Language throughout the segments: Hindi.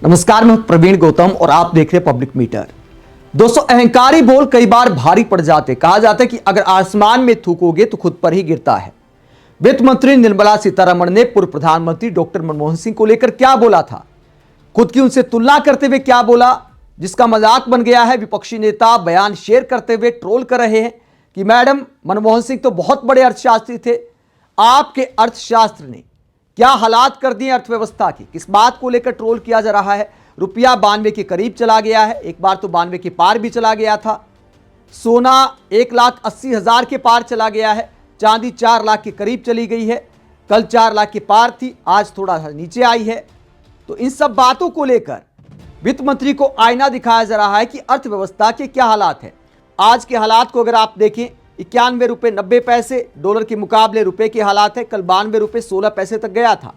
नमस्कार, मैं प्रवीण गौतम और आप देख रहे हैं पब्लिक मीटर। दोस्तों, अहंकारी बोल कई बार भारी पड़ जाते। कहा जाता है कि अगर आसमान में थूकोगे तो खुद पर ही गिरता है। वित्त मंत्री निर्मला सीतारमण ने पूर्व प्रधानमंत्री डॉक्टर मनमोहन सिंह को लेकर क्या बोला था, खुद की उनसे तुलना करते हुए क्या बोला, जिसका मजाक बन गया है। विपक्षी नेता बयान शेयर करते हुए ट्रोल कर रहे हैं कि मैडम मनमोहन सिंह तो बहुत बड़े अर्थशास्त्री थे, आपके अर्थशास्त्र ने क्या हालात कर दिए अर्थव्यवस्था की। किस बात को लेकर ट्रोल किया जा रहा है। रुपया 92 के करीब चला गया है, एक बार तो 92 के पार भी चला गया था। सोना 1,80,000 के पार चला गया है। चांदी 4 लाख के करीब चली गई है, कल 4 लाख के पार थी, आज थोड़ा सा नीचे आई है। तो इन सब बातों को लेकर वित्त मंत्री को आईना दिखाया जा रहा है कि अर्थव्यवस्था के क्या हालात है। आज के हालात को अगर आप देखें, 91 रुपये 90 पैसे डॉलर के मुकाबले रुपए के हालात है। कल 92 रुपये 16 पैसे तक गया था।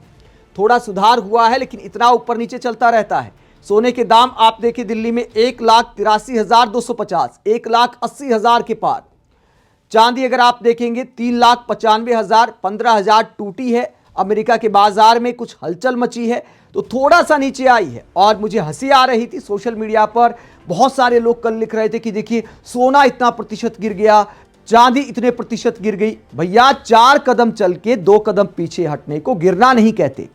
थोड़ा सुधार हुआ है, लेकिन इतना ऊपर नीचे चलता रहता है। सोने के दाम आप देखिए, दिल्ली में 1,83,250, 1,80,000 के पार। चांदी अगर आप देखेंगे 3,95,000, 15,000 टूटी है। अमेरिका के बाजार में कुछ हलचल मची है तो थोड़ा सा नीचे आई है। और मुझे हंसी आ रही थी, सोशल मीडिया पर बहुत सारे लोग कल लिख रहे थे कि देखिए सोना इतना प्रतिशत गिर गया, चांदी इतने प्रतिशत गिर गई। भैया 4 कदम चल के 2 कदम पीछे हटने को गिरना नहीं कहते।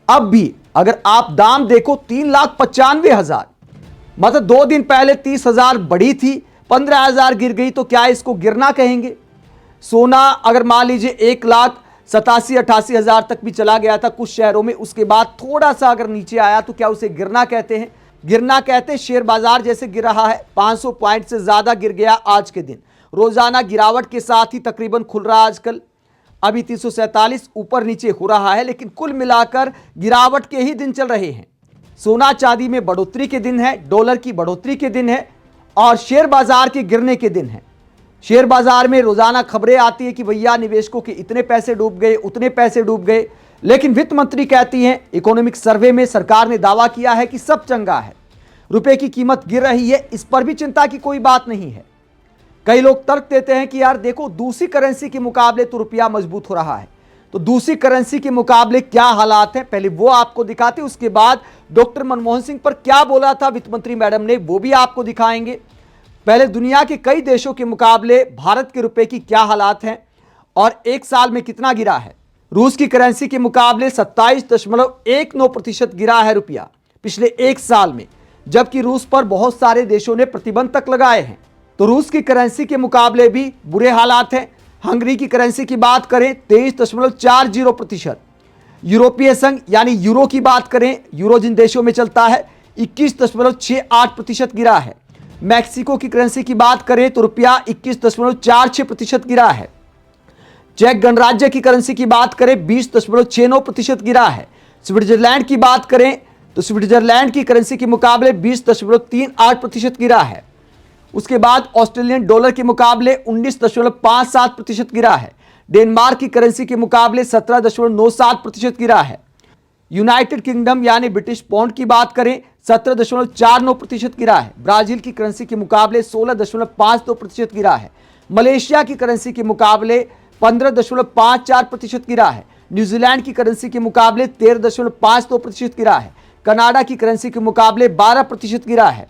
अब भी अगर आप दाम देखो 3,95,000, मतलब 2 दिन पहले 30,000 बढ़ी थी, 15,000 गिर गई, तो क्या इसको गिरना कहेंगे। सोना अगर मान लीजिए 1,87,000-88,000 तक भी चला गया था कुछ शहरों में, उसके बाद थोड़ा सा अगर नीचे आया तो क्या उसे गिरना कहते हैं। गिरना कहते शेयर बाजार जैसे गिर रहा है। 500 पॉइंट से ज्यादा गिर गया आज के दिन। रोजाना गिरावट के साथ ही तकरीबन खुल रहा आजकल। अभी 347 ऊपर नीचे हो रहा है, लेकिन कुल मिलाकर गिरावट के ही दिन चल रहे हैं। सोना चांदी में बढ़ोतरी के दिन है, डॉलर की बढ़ोतरी के दिन है और शेयर बाजार के गिरने के दिन है। शेयर बाजार में रोजाना खबरें आती है कि भैया निवेशकों के इतने पैसे डूब गए, उतने पैसे डूब गए, लेकिन वित्त मंत्री कहती हैं इकोनॉमिक सर्वे में सरकार ने दावा किया है कि सब चंगा है। रुपए की कीमत गिर रही है, इस पर भी चिंता की कोई बात नहीं है। कई लोग तर्क देते हैं कि यार देखो दूसरी करेंसी के मुकाबले तो रुपया मजबूत हो रहा है, तो दूसरी करेंसी के मुकाबले क्या हालात हैं, पहले वो आपको दिखाते, उसके बाद डॉक्टर मनमोहन सिंह पर क्या बोला था वित्त मंत्री मैडम ने वो भी आपको दिखाएंगे। पहले दुनिया के कई देशों के मुकाबले भारत के रुपए की क्या हालात हैं और एक साल में कितना गिरा है। रूस की करेंसी के मुकाबले 27.19% गिरा है रुपया पिछले एक साल में, जबकि रूस पर बहुत सारे देशों ने प्रतिबंध तक लगाए हैं। तो रूस की करेंसी के मुकाबले भी बुरे हालात हैं। हंगरी की करेंसी की बात करें 23.40%। यूरोपीय संघ यानी यूरो की बात करें, यूरो जिन देशों में चलता है, 21.68% गिरा है। मैक्सिको की करेंसी की बात करें तो रुपया 21.46% गिरा है। चेक गणराज्य की करेंसी की बात करें 20.69% गिरा है। स्विट्जरलैंड की बात करें तो स्विट्जरलैंड की करेंसी के मुकाबले 20.38% गिरा है। उसके बाद ऑस्ट्रेलियन डॉलर के मुकाबले 19.57% गिरा है। डेनमार्क की करेंसी के मुकाबले 17.97% गिरा है। यूनाइटेड किंगडम यानी ब्रिटिश पाउंड की बात करें 17.49% गिरा है। ब्राजील की करेंसी के मुकाबले 16.52% गिरा है। मलेशिया की करेंसी के मुकाबले 15.54% गिरा है। न्यूजीलैंड की करेंसी के मुकाबले 13.52% गिरा है। कनाडा की करेंसी के मुकाबले 12% गिरा है।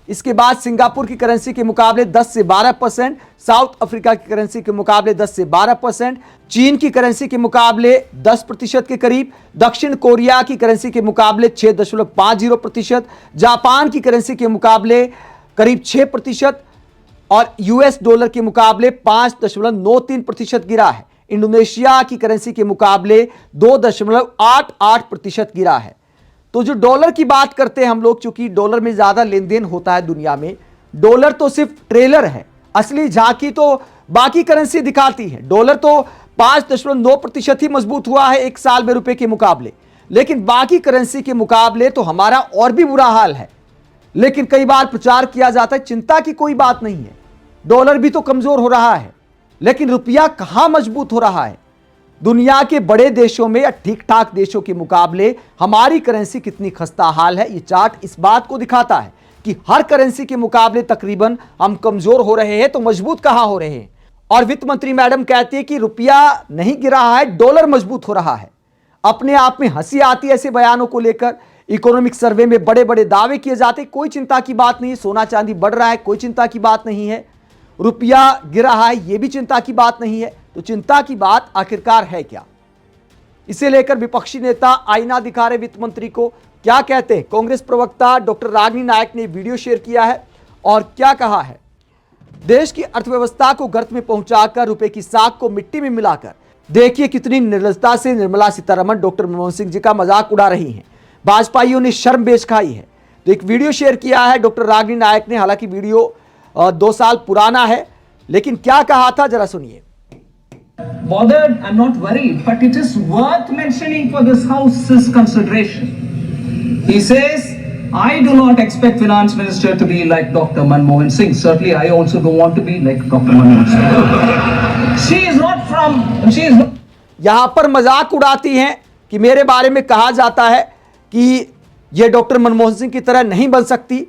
इसके बाद सिंगापुर की करेंसी के मुकाबले 10 से 12%, साउथ अफ्रीका की करेंसी के मुकाबले 10 से 12%, चीन की करेंसी के मुकाबले 10% के करीब, दक्षिण कोरिया की करेंसी के मुकाबले 6.50%, जापान की करेंसी के मुकाबले करीब 6% और यूएस डॉलर के मुकाबले 5.93% गिरा है। इंडोनेशिया की करेंसी के मुकाबले 2.88% गिरा है। तो जो डॉलर की बात करते हैं हम लोग, चूंकि डॉलर में ज्यादा लेन देन होता है दुनिया में, डॉलर तो सिर्फ ट्रेलर है, असली झांकी तो बाकी करेंसी दिखाती है। डॉलर तो 5.9% ही मजबूत हुआ है एक साल में रुपए के मुकाबले, लेकिन बाकी करेंसी के मुकाबले तो हमारा और भी बुरा हाल है। लेकिन कई बार प्रचार किया जाता है चिंता की कोई बात नहीं है, डॉलर भी तो कमजोर हो रहा है, लेकिन रुपया कहां मजबूत हो रहा है। दुनिया के बड़े देशों में या ठीक ठाक देशों के मुकाबले हमारी करेंसी कितनी खस्ता हाल है। ये चार्ट इस बात को दिखाता है कि हर करेंसी के मुकाबले तकरीबन हम कमजोर हो रहे हैं, तो मजबूत कहां हो रहे हैं। और वित्त मंत्री मैडम कहती है कि रुपया नहीं गिर रहा है, डॉलर मजबूत हो रहा है। अपने आप में हंसी आती है ऐसे बयानों को लेकर। इकोनॉमिक सर्वे में बड़े बड़े दावे किए जाते, कोई चिंता की बात नहीं। सोना चांदी बढ़ रहा है, कोई चिंता की बात नहीं है। रुपया गिर रहा है, यह भी चिंता की बात नहीं है। तो चिंता की बात आखिरकार है क्या? इसे लेकर विपक्षी नेता आईना दिखा रहे वित्त मंत्री को। क्या कहते हैं कांग्रेस प्रवक्ता डॉक्टर रागिनी नायक ने वीडियो शेयर किया है और क्या कहा है? देश की अर्थव्यवस्था को गर्त में पहुंचाकर रुपए की साख को मिट्टी में मिलाकर देखिए कितनी निर्लजता से निर्मला सीतारमण डॉक्टर मनमोहन सिंह जी का मजाक उड़ा रही हैं। भाजपाइयों ने शर्म बेच खाई है। तो एक वीडियो शेयर किया है डॉक्टर रागिनी नायक ने। हालांकि वीडियो 2 साल पुराना है, लेकिन क्या कहा था जरा सुनिए। Bothered, I'm not worried, but it is worth mentioning for this House's consideration. He says, I do not expect Finance Minister to be like Dr. Manmohan Singh. Certainly, I also don't want to be like Dr. Manmohan Singh. She is not. यहां पर मजाक उड़ाती हैं कि मेरे बारे में कहा जाता है कि ये डॉक्टर मनमोहन सिंह की तरह नहीं बन सकती,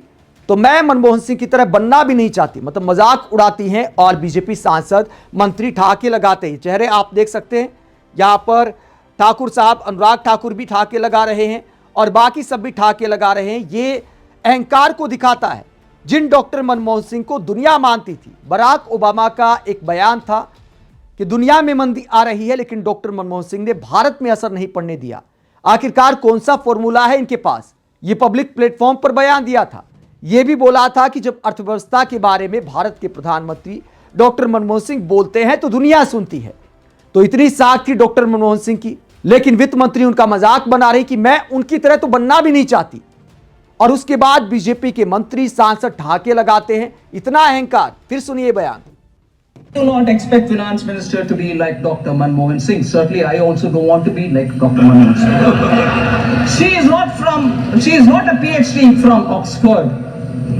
तो मैं मनमोहन सिंह की तरह बनना भी नहीं चाहती। मतलब मजाक उड़ाती हैं और बीजेपी सांसद मंत्री ठाके लगाते हैं। चेहरे आप देख सकते हैं, यहां पर ठाकुर साहब अनुराग ठाकुर भी ठाके लगा रहे हैं और बाकी सब भी ठाके लगा रहे हैं। ये अहंकार को दिखाता है। जिन डॉक्टर मनमोहन सिंह को दुनिया मानती थी, बराक ओबामा का एक बयान था कि दुनिया में मंदी आ रही है, लेकिन डॉक्टर मनमोहन सिंह ने भारत में असर नहीं पड़ने दिया। आखिरकार कौन सा फॉर्मूला है इनके पास? ये पब्लिक प्लेटफॉर्म पर बयान दिया था। यह भी बोला था कि जब अर्थव्यवस्था के बारे में भारत के प्रधानमंत्री डॉक्टर मनमोहन सिंह बोलते हैं तो दुनिया सुनती है। तो इतनी साख थी डॉक्टर मनमोहन सिंह की, लेकिन वित्त मंत्री उनका मजाक बना रही कि मैं उनकी तरह तो बनना भी नहीं चाहती। और उसके बाद बीजेपी के मंत्री सांसद ठाके लगाते हैं। इतना अहंकार। फिर सुनिए बयान। I do not expect Finance Minister to be like Dr. Manmohan Singh. Certainly, I also don't want to be like Dr. Manmohan Singh. She is not a PhD from Oxford.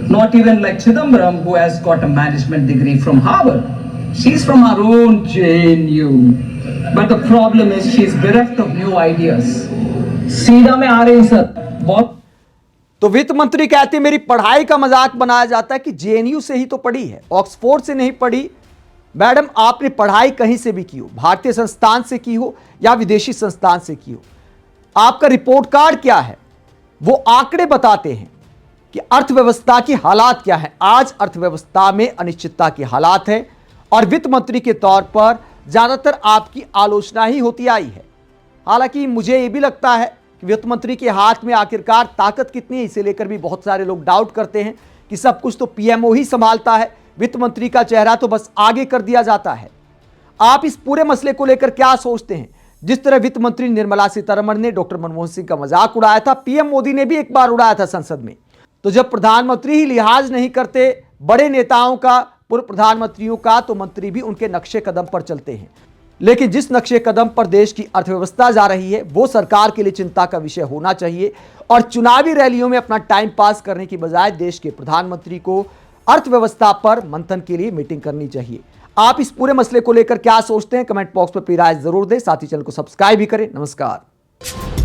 Not even like Chidambaram, who has got a management degree from Harvard. She's from our own JNU. But the problem is she's bereft of new ideas. सीधा में आ रही सर बहुत। तो वित्त मंत्री कहते हैं मेरी पढ़ाई का मजाक बनाया जाता है कि जेएनयू से ही तो पढ़ी है, ऑक्सफोर्ड से नहीं पढ़ी। मैडम, आपने पढ़ाई कहीं से भी की हो, भारतीय संस्थान से की हो या विदेशी संस्थान से की हो, आपका रिपोर्ट कार्ड क्या है? वो आंकड़े बताते हैं कि अर्थव्यवस्था की हालात क्या है। आज अर्थव्यवस्था में अनिश्चितता की हालात है और वित्त मंत्री के तौर पर ज्यादातर आपकी आलोचना ही होती आई है। हालांकि मुझे यह भी लगता है कि वित्त मंत्री के हाथ में आखिरकार ताकत कितनी है, इसे लेकर भी बहुत सारे लोग डाउट करते हैं कि सब कुछ तो पीएमओ ही संभालता है, वित्त मंत्री का चेहरा तो बस आगे कर दिया जाता है। आप इस पूरे मसले को लेकर क्या सोचते हैं? जिस तरह वित्त मंत्री निर्मला सीतारमण ने डॉक्टर मनमोहन सिंह का मजाक उड़ाया था, पीएम मोदी ने भी एक बार उड़ाया था संसद में। तो जब प्रधानमंत्री ही लिहाज नहीं करते बड़े नेताओं का, पूर्व प्रधानमंत्रियों का, तो मंत्री भी उनके नक्शे कदम पर चलते हैं। लेकिन जिस नक्शे कदम पर देश की अर्थव्यवस्था जा रही है वो सरकार के लिए चिंता का विषय होना चाहिए और चुनावी रैलियों में अपना टाइम पास करने की बजाय देश के प्रधानमंत्री को अर्थव्यवस्था पर मंथन के लिए मीटिंग करनी चाहिए। आप इस पूरे मसले को लेकर क्या सोचते हैं? कमेंट बॉक्स में अपनी राय जरूर दें। साथ ही चैनल को सब्सक्राइब भी करें। नमस्कार।